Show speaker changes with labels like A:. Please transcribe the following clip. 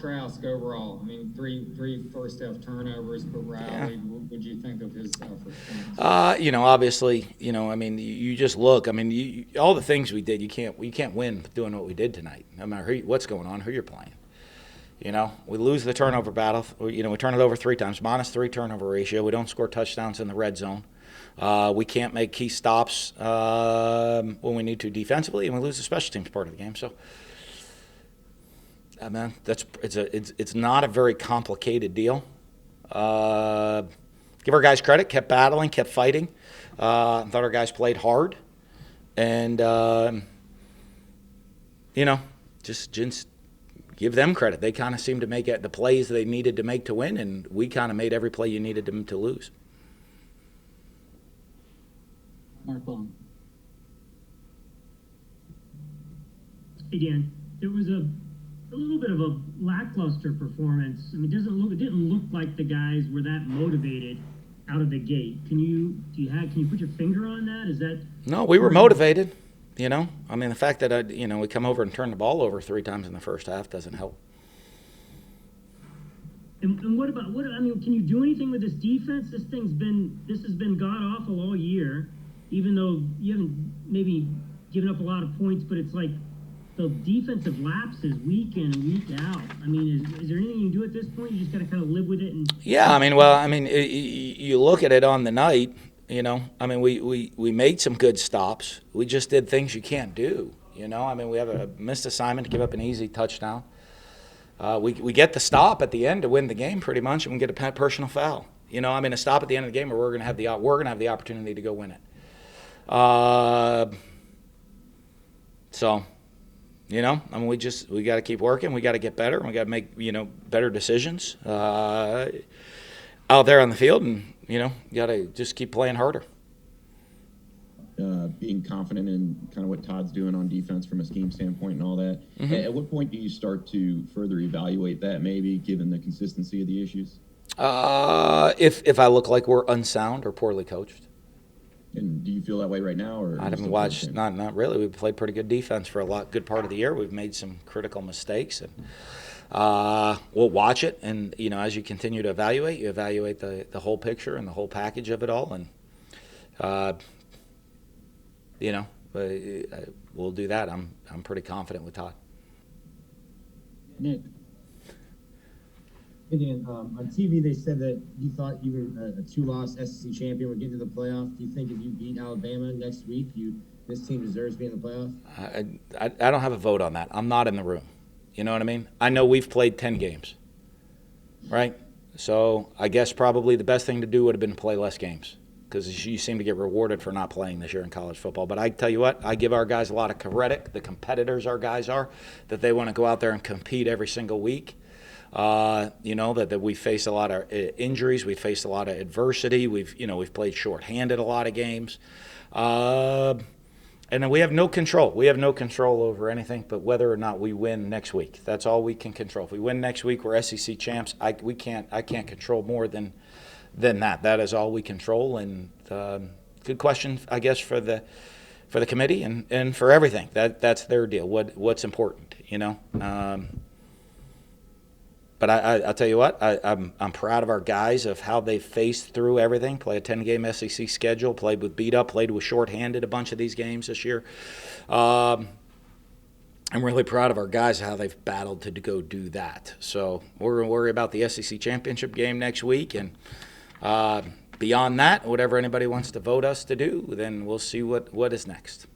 A: Trask overall? I mean, three first half turnovers, but rallied. Yeah. What would you think of his efforts?
B: Obviously, I mean, you just look. I mean, all the things we did, you can't win doing what we did tonight. No matter what's going on, who you're playing. We lose the turnover battle. We turn it over 3 times, -3 turnover ratio. We don't score touchdowns in the red zone. We can't make key stops when we need to defensively, and we lose the special teams part of the game. So, man, it's not a very complicated deal. Give our guys credit. Kept battling, kept fighting. Thought our guys played hard, and just give them credit. They kind of seemed to make the plays they needed to make to win, and we kind of made every play you needed them to lose.
C: Mark Long.
D: Hey, Dan, there was a little bit of a lackluster performance. I mean, it didn't look like the guys were that motivated out of the gate. Can you put your finger on that? Is that?
B: No, we were motivated. I mean, the fact that we come over and turn the ball over 3 times in the first half doesn't help.
D: And what about I mean, can you do anything with this defense? This has been god awful all year, even though you haven't maybe given up a lot of points, but it's like the defensive lapses week in and week out. I mean, is there anything you can do at this point? You just got to kind of live with it.
B: Yeah, I mean, you look at it on the night. I mean, we made some good stops. We just did things you can't do. I mean, we have a missed assignment to give up an easy touchdown. We get the stop at the end to win the game pretty much, and we get a personal foul. I mean, a stop at the end of the game where we're gonna have the opportunity to go win it. So, I mean, we got to keep working. We got to get better. We got to make better decisions out there on the field, and you got to just keep playing harder.
E: Being confident in kind of what Todd's doing on defense from a scheme standpoint and all that. Mm-hmm. At what point do you start to further evaluate that, maybe given the consistency of the issues?
B: If I look like we're unsound or poorly coached.
E: And do you feel that way right now? Or
B: I haven't watched. Not really. We've played pretty good defense for good part of the year. We've made some critical mistakes, and we'll watch it. And as you continue to evaluate, you evaluate the whole picture and the whole package of it all, and we'll do that. I'm pretty confident with Todd.
C: Nick.
F: Hey Dan, on TV they said that you thought you were a 2-loss SEC champion would get to the playoff. Do you think if you beat Alabama next week, this team deserves to be in the playoff?
B: I don't have a vote on that. I'm not in the room. You know what I mean? I know we've played 10 games, right? So I guess probably the best thing to do would have been to play less games, because you seem to get rewarded for not playing this year in college football. But I tell you what, I give our guys a lot of credit, the competitors our guys are, that they want to go out there and compete every single week. That we face a lot of injuries, we faced a lot of adversity, we've played shorthanded a lot of games, and then we have no control. We have no control over anything but whether or not we win next week. That's all we can control. If we win next week, we're SEC champs. I can't control more than that. That is all we control. And good question, I guess, for the committee and for everything. That's their deal. What's important, But I'll tell you what, I'm proud of our guys of how they faced through everything. Play a 10-game SEC schedule, played with beat up, played with shorthanded a bunch of these games this year. I'm really proud of our guys how they've battled to go do that. So we're going to worry about the SEC championship game next week, and beyond that, whatever anybody wants to vote us to do, then we'll see what is next.